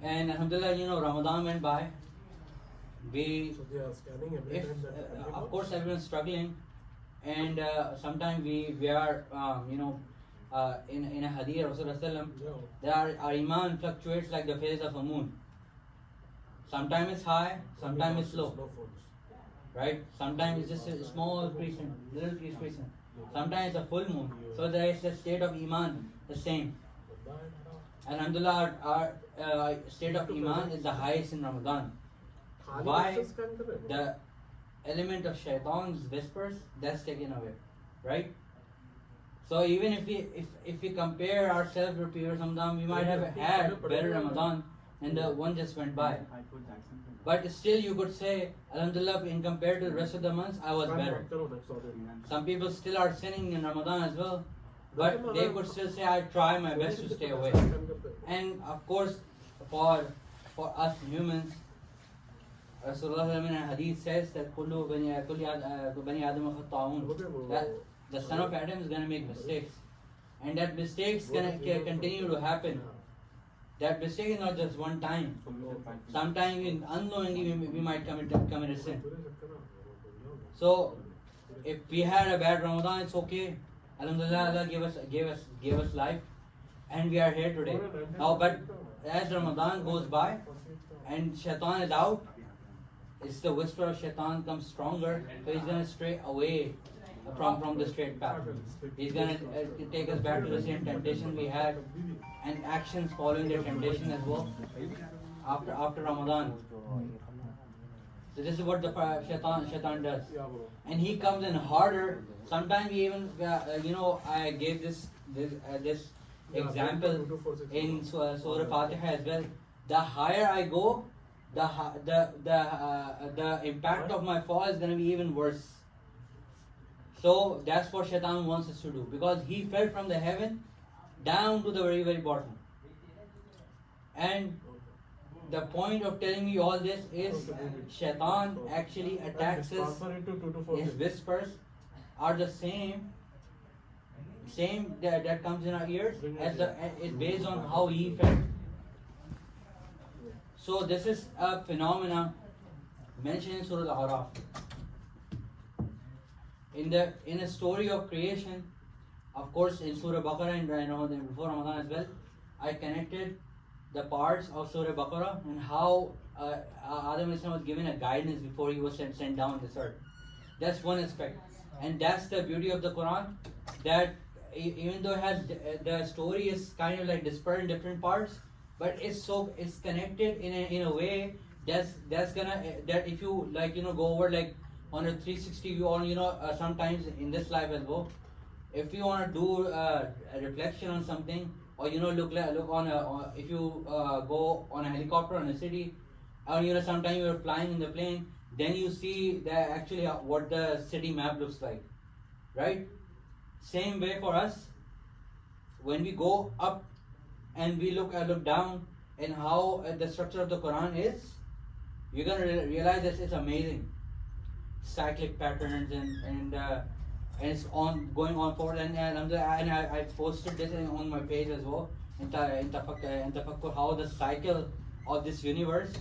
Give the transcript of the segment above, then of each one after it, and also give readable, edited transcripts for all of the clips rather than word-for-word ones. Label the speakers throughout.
Speaker 1: And alhamdulillah, Ramadan went by.
Speaker 2: So they are scanning every time that
Speaker 1: Of course, everyone's struggling, and sometimes we are, in a hadith, Rasulullah, our iman fluctuates like the phase of a moon. Sometimes it's high, sometimes it's low. Right? Sometimes it's just a small crescent, little crescent. Sometimes it's a full moon. So there is a state of iman, the same. Alhamdulillah, our state of iman is the highest in Ramadan. Why? The element of Shaytaan's whispers, that's taken away. Right? So even if we compare ourselves with previous Ramadan, we might have had better Ramadan and the one just went by. But still you could say, alhamdulillah, in compared to the rest of the months, I was better. Some people still are sinning in Ramadan as well, but they could still say, I try my best to stay away. And of course, for us humans, Rasulullah in a hadith says that that the son of Adam is going to make mistakes. And that mistakes going to continue to happen. That mistake is not just one time. Sometimes unknowingly we might commit a sin. So if we had a bad Ramadan, it's okay. Alhamdulillah, Allah gave us life, and we are here today. Now, but as Ramadan goes by and Shaitan is out, it's the whisper of Shaitan comes stronger, so he's gonna stray away from the straight path. He's gonna take us back to the same temptation we had, and actions following the temptation as well after Ramadan. So this is what the Shaitan does, and he comes in harder. Sometimes we even I gave this example in Surah Fatiha as well. The higher I go, the impact of my fall is going to be even worse. So that's what Shaitan wants us to do, because he fell from the heaven down to the very, very bottom. And the point of telling me all this is Shaitan actually attacks us. His whispers are the same that comes in our ears as it's based on how he felt. So this is a phenomena mentioned in Surah Aa'raf. In a story of creation, of course, in Surah Baqarah and before Ramadan as well, I connected the parts of Surah Baqarah and how Adam was given a guidance before he was sent down this earth. That's one aspect, and that's the beauty of the Quran. That even though it has the story is kind of like dispersed in different parts, but it's connected in a way that if you go over like on a 360 view, or sometimes in this life as well, if you want to do a reflection on something, or look on if you go on a helicopter on a city, or sometimes you're flying in the plane, then you see that actually what the city map looks like, right? Same way for us, when we go up and we look down, and how the structure of the Quran is, you're gonna realize that it's amazing, cyclic patterns and it's going on forward, and I posted this on my page as well in Tafakkur, how the cycle of this universe,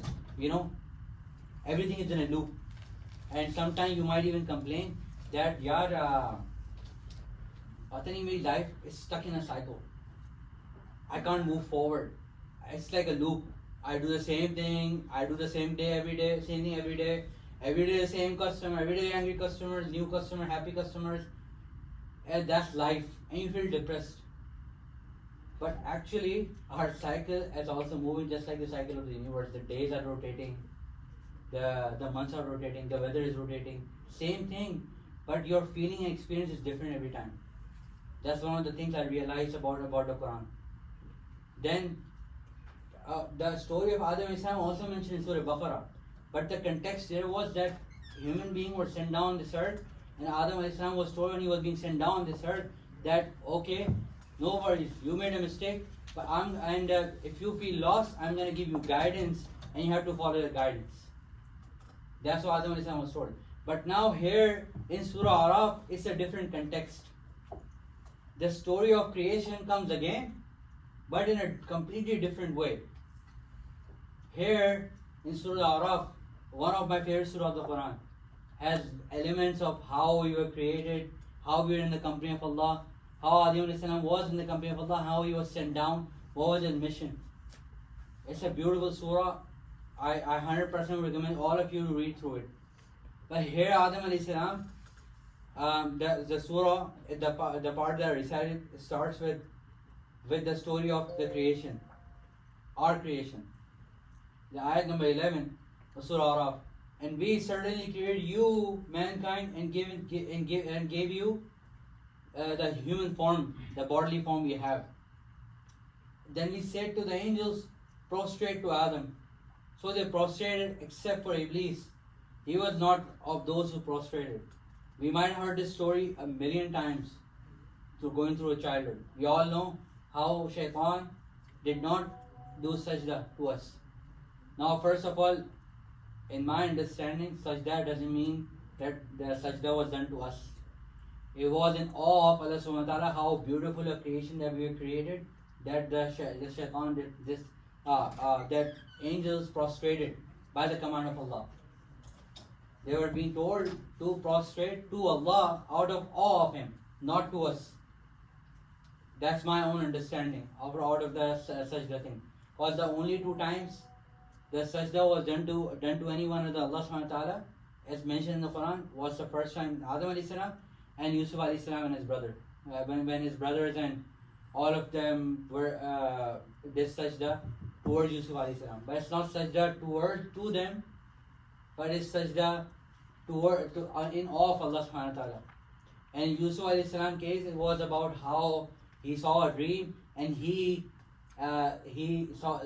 Speaker 1: everything is in a loop, and sometimes you might even complain that my life is stuck in a cycle. I can't move forward. It's like a loop. I do the same thing. I do the same day every day, same thing every day. Every day the same customer. Every day angry customers, new customer, happy customers. And that's life. And you feel depressed. But actually, our cycle is also moving just like the cycle of the universe. The days are rotating. The months are rotating. The weather is rotating. Same thing. But your feeling and experience is different every time. That's one of the things I realized about the Quran. Then, the story of Adam Islam also mentioned in Surah Baqarah. But the context there was that human beings were sent down this earth, and Adam Islam was told when he was being sent down this earth that, okay, no worries, you made a mistake, but if you feel lost, I'm going to give you guidance, and you have to follow the guidance. That's what Adam Islam was told. But now here in Surah Aa'raf, it's a different context. The story of creation comes again, but in a completely different way. Here in Surah Aa'raf, one of my favorite surah of the Quran, has elements of how we were created, how we were in the company of Allah, how Adam alayhi salam was in the company of Allah, how he was sent down, what was his mission. It's a beautiful surah. I 100% recommend all of you to read through it. But here Adam alayhi salam, the surah, the part that I recited starts with the story of the creation, our creation. The ayat number 11 of Surah Aa'raf. And we certainly created you, mankind, and gave you the human form, the bodily form we have. Then we said to the angels, prostrate to Adam. So they prostrated except for Iblis. He was not of those who prostrated. We might have heard this story a million times through going through a childhood. We all know how Shaytaan did not do sajda to us. Now, first of all, in my understanding, sajda doesn't mean that the sajda was done to us. It was in awe of Allah subhanahu wa ta'ala, how beautiful a creation that we were created, that the Shaytaan did this, that angels prostrated by the command of Allah. They were being told to prostrate to Allah out of awe of Him, not to us. That's my own understanding out of the sajda thing. Was the only two times the sajda was done to anyone other than Allah subhanahu wa ta'ala, as mentioned in the Quran, was the first time Adam alayhi salam and Yusuf alayhi salam and his brother. When his brothers and all of them were did sajda towards Yusuf alayhi salam. But it's not sajda to them, but it's sajda in awe of Allah subhanahu wa ta'ala. And Yusuf alayhi salam case, it was about how he saw a dream and he saw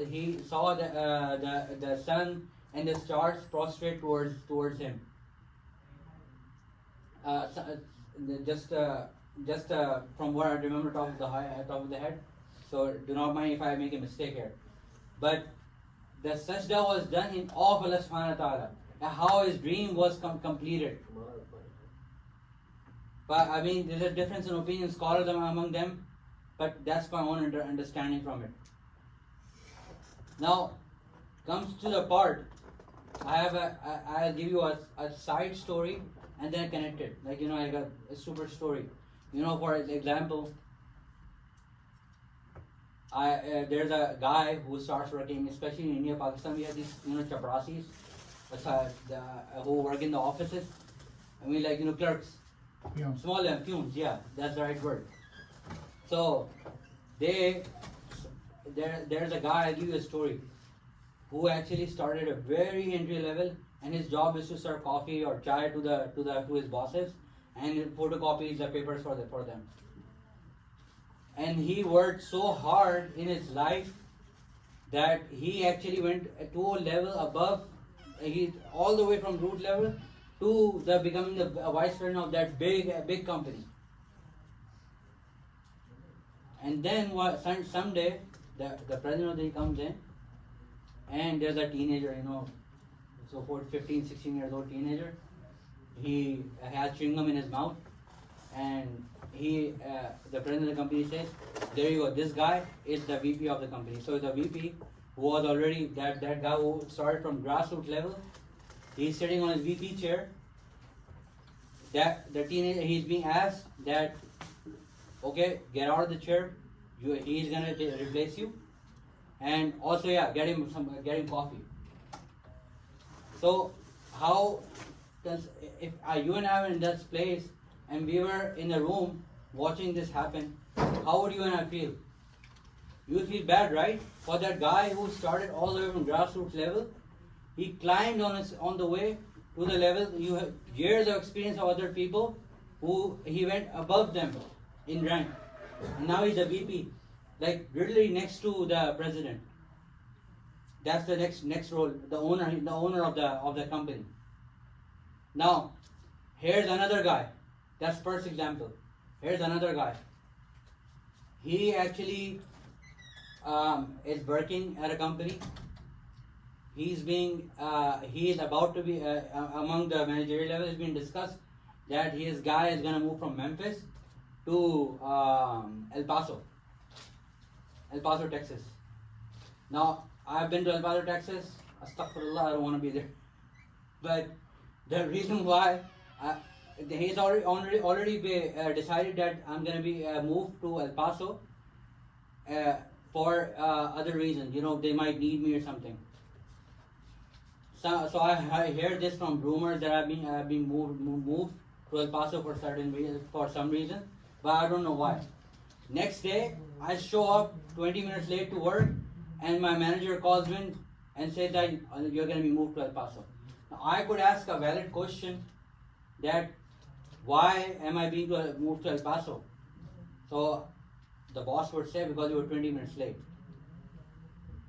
Speaker 1: the sun and the stars prostrate towards him. Just from what I remember top of the head. So do not mind if I make a mistake here. But the sajda was done in awe of Allah subhanahu wa ta'ala. How his dream was completed. But I mean, there's a difference in opinion, scholars among them. But that's my own understanding from it. Now, comes to the part, I'll give you a side story and then connect it. Like, like a super story. For example, there's a guy who starts working, especially in India, Pakistan, we have these, chaprasis, who work in the offices. I mean, clerks.
Speaker 3: Peons.
Speaker 1: Small peons, yeah, that's the right word. So, there's a guy, I'll give you a story, who actually started a very entry level, and his job is to serve coffee or chai to his bosses, and photocopies the papers for them. And he worked so hard in his life that he actually went to a level above, all the way from root level to becoming the vice president of that big company. And then someday the president of the comes in, and there's a teenager, so 15, 16 years old teenager. He has chewing gum in his mouth, and the president of the company says, there you go, this guy is the VP of the company. So the VP, who was already that guy who started from grassroots level, he's sitting on his VP chair. That the teenager, he's being asked that, okay, get out of the chair. He's gonna replace you, and also get him coffee. So how does if you and I were in that place and we were in a room watching this happen, how would you and I feel? You would feel bad, right? For that guy who started all the way from grassroots level, he climbed on the way to the level. You have years of experience of other people who he went above them in rank, and now he's a VP, like literally next to the president. That's the next role, the owner of the company. Now, here's another guy. That's first example. Here's another guy. He actually is working at a company. He is about to be among the managerial level. It's been discussed that his guy is gonna move from Memphis to El Paso, Texas. Now, I've been to El Paso, Texas. Astaghfirullah, I don't want to be there. But the reason why, he's already decided that I'm going to be moved to El Paso for other reasons. You know, they might need me or something. So I hear this from rumors that I've been moved to El Paso for some reason, but I don't know why. Next day, I show up 20 minutes late to work, and my manager calls me and says that you're going to be moved to El Paso. Now, I could ask a valid question that why am I being moved to El Paso? So the boss would say because you were 20 minutes late.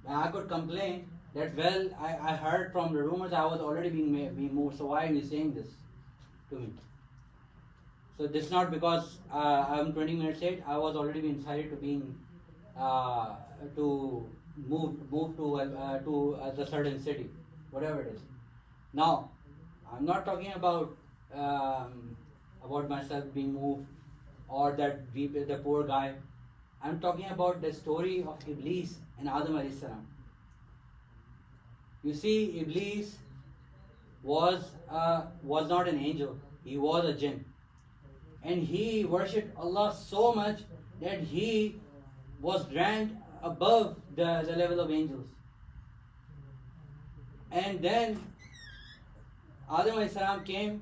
Speaker 1: And I could complain that, well, I heard from the rumors I was already being moved, so why are you saying this to me? So this is not because I'm 20 minutes late. I was already been decided to move to the certain city, whatever it is. Now, I'm not talking about myself being moved or that the poor guy. I'm talking about the story of Iblis and Adam alayhi salam. You see, Iblis was not an angel. He was a jinn. And he worshipped Allah so much that he was ranked above the level of angels. And then Adam alayhi salam came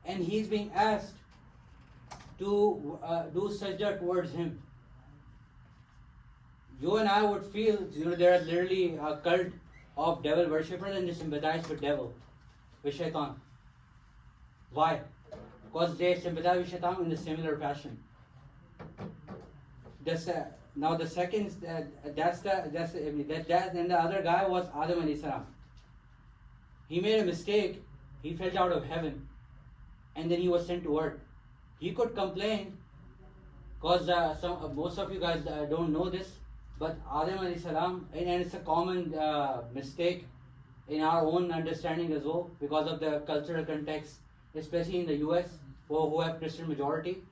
Speaker 1: and he's being asked to do sajda towards him. You and I would feel, there are literally a cult of devil worshippers and they sympathize with devil, with Shaytaan. Why? Because they sympathize with Shaytaan in a similar fashion. Now the second, and the other guy was Adam alayhi salam. He made a mistake. He fell out of heaven, and then he was sent to earth. He could complain, because most of you guys don't know this, but Adam alayhi salam, and it's a common mistake in our own understanding as well, because of the cultural context, especially in the US, who have Christian majority.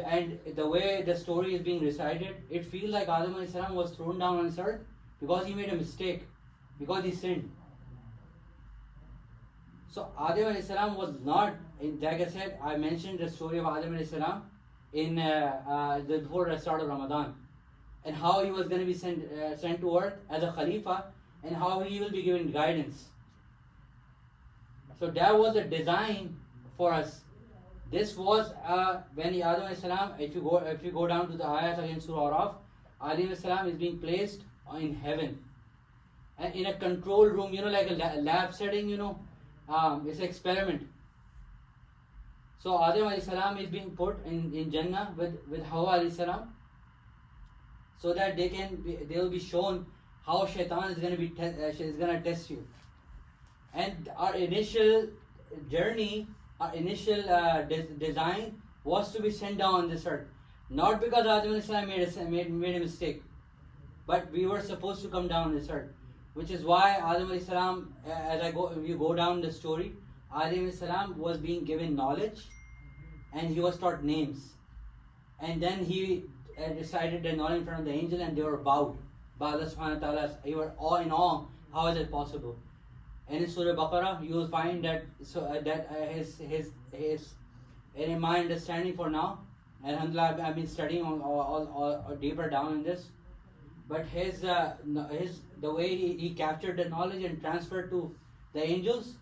Speaker 1: And the way the story is being recited, it feels like Adam alayhi salam was thrown down on this earth because he made a mistake, because he sinned. So Adam alayhi salam was not, like I said, I mentioned the story of Adam alayhi salam in before the start of Ramadan, and how he was going to be sent to earth as a Khalifa, and how he will be given guidance. So that was the design for us. This was when Adam alayhi salam, if you go down to the ayat again, Surah Aa'raf, Adam alayhi salam is being placed in heaven, and in a control room, like a lab setting, it's an experiment. So Adam alayhi salam is being put in Jannah with Hawa alayhi salam, so that they will be shown how Shaytaan is going to test you. And our initial journey, our initial design was to be sent down on this earth, not because Adam alayhi salam made a mistake, but we were supposed to come down on this earth. Which is why Adam alayhi salam, if you go down the story, Adam alayhi salam was being given knowledge, and he was taught names, and then he recited the knowledge in front of the angel, and they were bowed by Allah subhanahu wa ta'ala. They were all in awe. How is it possible? And in Surah Baqarah, you will find that and in my understanding for now, alhamdulillah, I've been studying all deeper down in this. But the way he captured the knowledge and transferred to the angels,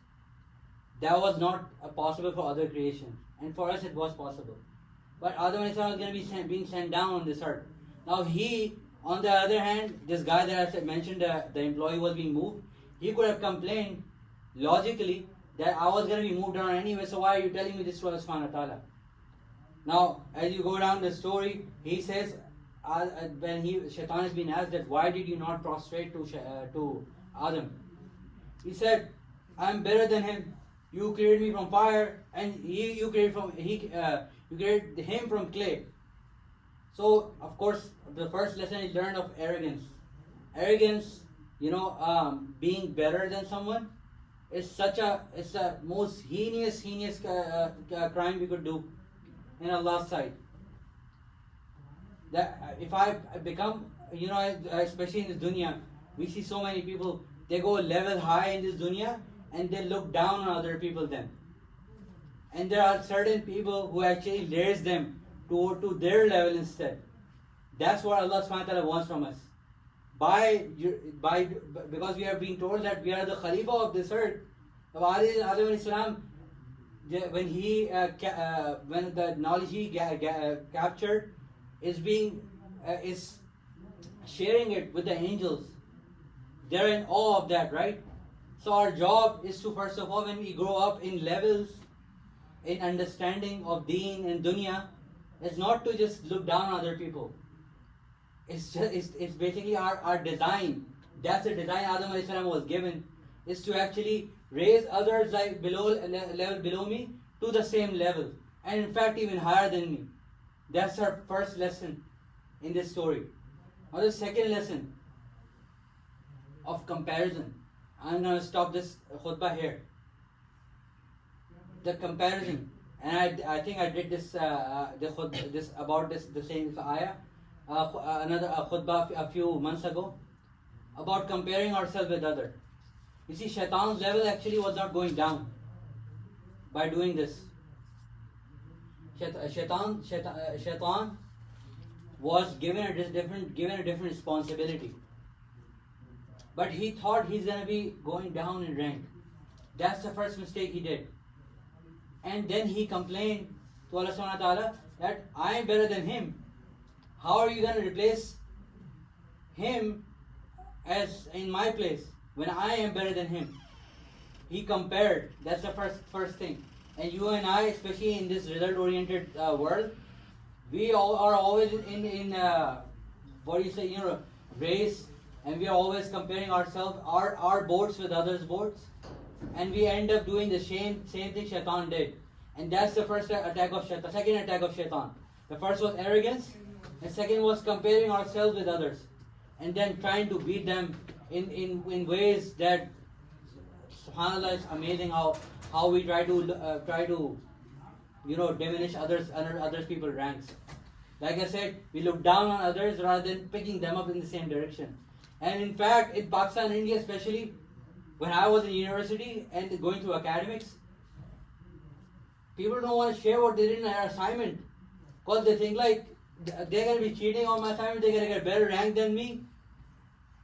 Speaker 1: that was not possible for other creation, and for us it was possible. But Adam alayhi salam was going to be being sent down on this earth. Now he, on the other hand, this guy that I mentioned, the employee was being moved. He could have complained logically that I was going to be moved down anyway, so why are you telling me this to Allah subhanahu wa ta'ala? Now, as you go down the story, he says, when Shaytaan has been asked that why did you not prostrate to Adam? He said, I'm better than him. You created me from fire, and you created him from clay. So, of course, the first lesson he learned of arrogance. Arrogance, being better than someone, it's a most heinous crime we could do in Allah's sight. That if I become, especially in the dunya, We see so many people, they go level high in this dunya and they look down on other people then. And there are certain people who actually raise them to their level instead. That's what Allah subhanahu wa ta'ala wants from us. Because we are being told that we are the Khalifa of this earth. Adam Islam, when the knowledge he captured is sharing it with the angels. They're in awe of that, right? So our job is to, first of all, when we grow up in levels, in understanding of deen and dunya, is not to just look down on other people. It's basically our design. That's the design Adam alayhi salam was given, is to actually raise others like level below me to the same level, and in fact even higher than me. That's our first lesson in this story. Now the second lesson of comparison. I'm going to stop this khutbah here. The comparison, and I think I did this the same ayah, another khutbah a few months ago, about comparing ourselves with others. You see, Shaytan's level actually was not going down by doing this. Shaytan was given a different responsibility, but he thought he's going to be going down in rank. That's the first mistake he did. And then he complained to Allah subhanahu wa ta'ala that I am better than him. How are you going to replace him as in my place when I am better than him? He compared. That's the first thing. And you and I, especially in this result-oriented world, we all are always in race, and we are always comparing ourselves, our boats with others' boats, and we end up doing the same thing Shaitan did. And that's the first attack of Shaitan, second attack of Shaitan. The first was arrogance, and second was comparing ourselves with others, and then trying to beat them in ways that, subhanAllah, it's amazing how we try to diminish others people's ranks. Like I said, we look down on others rather than picking them up in the same direction. And in fact, in Pakistan and India especially, when I was in university and going through academics, people don't want to share what they did in their assignment, because they think like they're going to be cheating on my assignment, they're going to get better rank than me,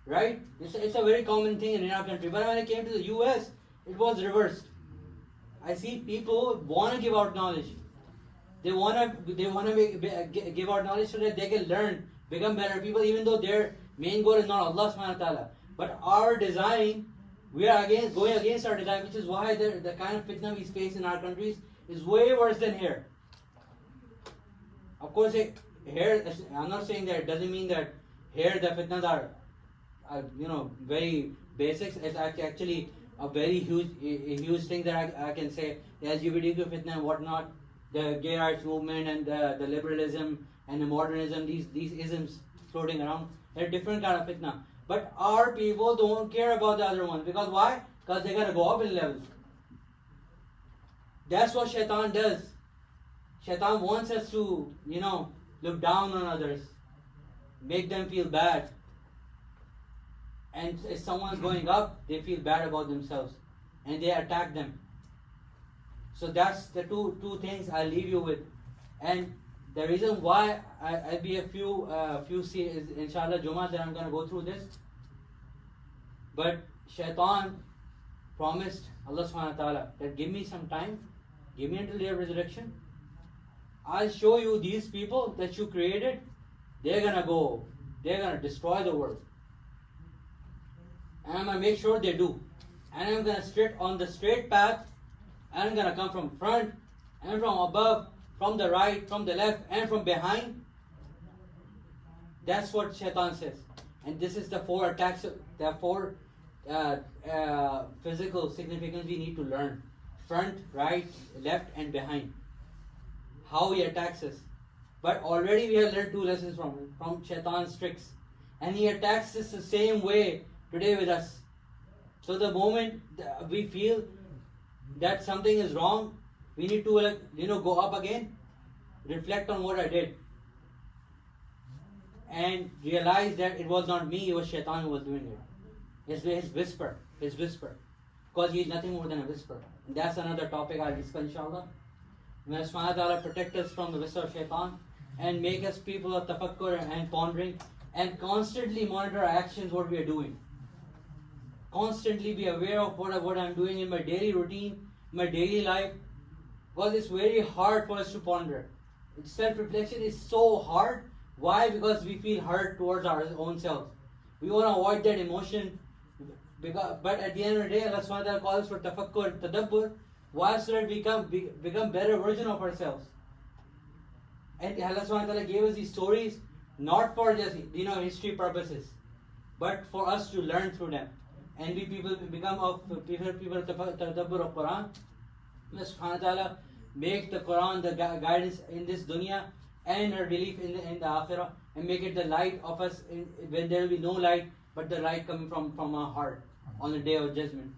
Speaker 1: right? It's a very common thing in our country. But when I came to the US, it was reversed. I see people want to give out knowledge. They want to give out knowledge so that they can learn, become better people, even though their main goal is not Allah subhanahu wa ta'ala. But our design, we are going against our design, which is why the kind of fitna we face in our countries is way worse than here. Of course, here, I'm not saying that it doesn't mean that here the fitnas are very basics. It's actually a very huge thing that I can say. The LGBTQ fitna and whatnot, the gay rights movement and the liberalism and the modernism, these isms floating around, they're different kind of fitna. But our people don't care about the other ones. Because why? Because they're going to go up in levels. That's what Shaitan does. Shaitan wants us to, look down on others, make them feel bad. And if someone's going up, they feel bad about themselves, and they attack them. So that's the two things I'll leave you with. And the reason why I'll be a few inshallah Jummah that I'm going to go through this. But Shaitan promised Allah subhanahu wa ta'ala that give me some time, give me until the day of resurrection. I'll show you these people that you created, they're going to destroy the world. And I'm going to make sure they do. And I'm going to straight on the straight path, and I'm going to come from front and from above, from the right, from the left, and from behind. That's what Shaitan says. And this is the four attacks, the four physical significance we need to learn. Front, right, left, and behind. How he attacks us. But already we have learned two lessons from Shaitan's tricks. And he attacks us the same way today with us. So the moment we feel that something is wrong, we need to go up again, reflect on what I did, and realize that it was not me, it was Shaitan who was doing it. His whisper. Because he is nothing more than a whisper. And that's another topic I'll discuss inshallah. May Allah subhanahu wa ta'ala protect us from the whisper of Shaytaan and make us people of tafakkur and pondering and constantly monitor our actions, what we are doing. Constantly be aware of what I'm doing in my daily routine, my daily life. Because it's very hard for us to ponder. Self-reflection is so hard. Why? Because we feel hurt towards our own selves. We want to avoid that emotion. But at the end of the day, Allah subhanahu wa ta'ala calls for tafakkur, tadabbur. Why? So that we become better version of ourselves. And Allah subhanahu wa ta'ala gave us these stories not for just history purposes, but for us to learn through them. And we people tadabbur of Quran. Allah subhanahu wa ta'ala make the Quran the guidance in this dunya and our belief in the akhirah, and make it the light of us when there will be no light but the light coming from our heart on the day of judgment.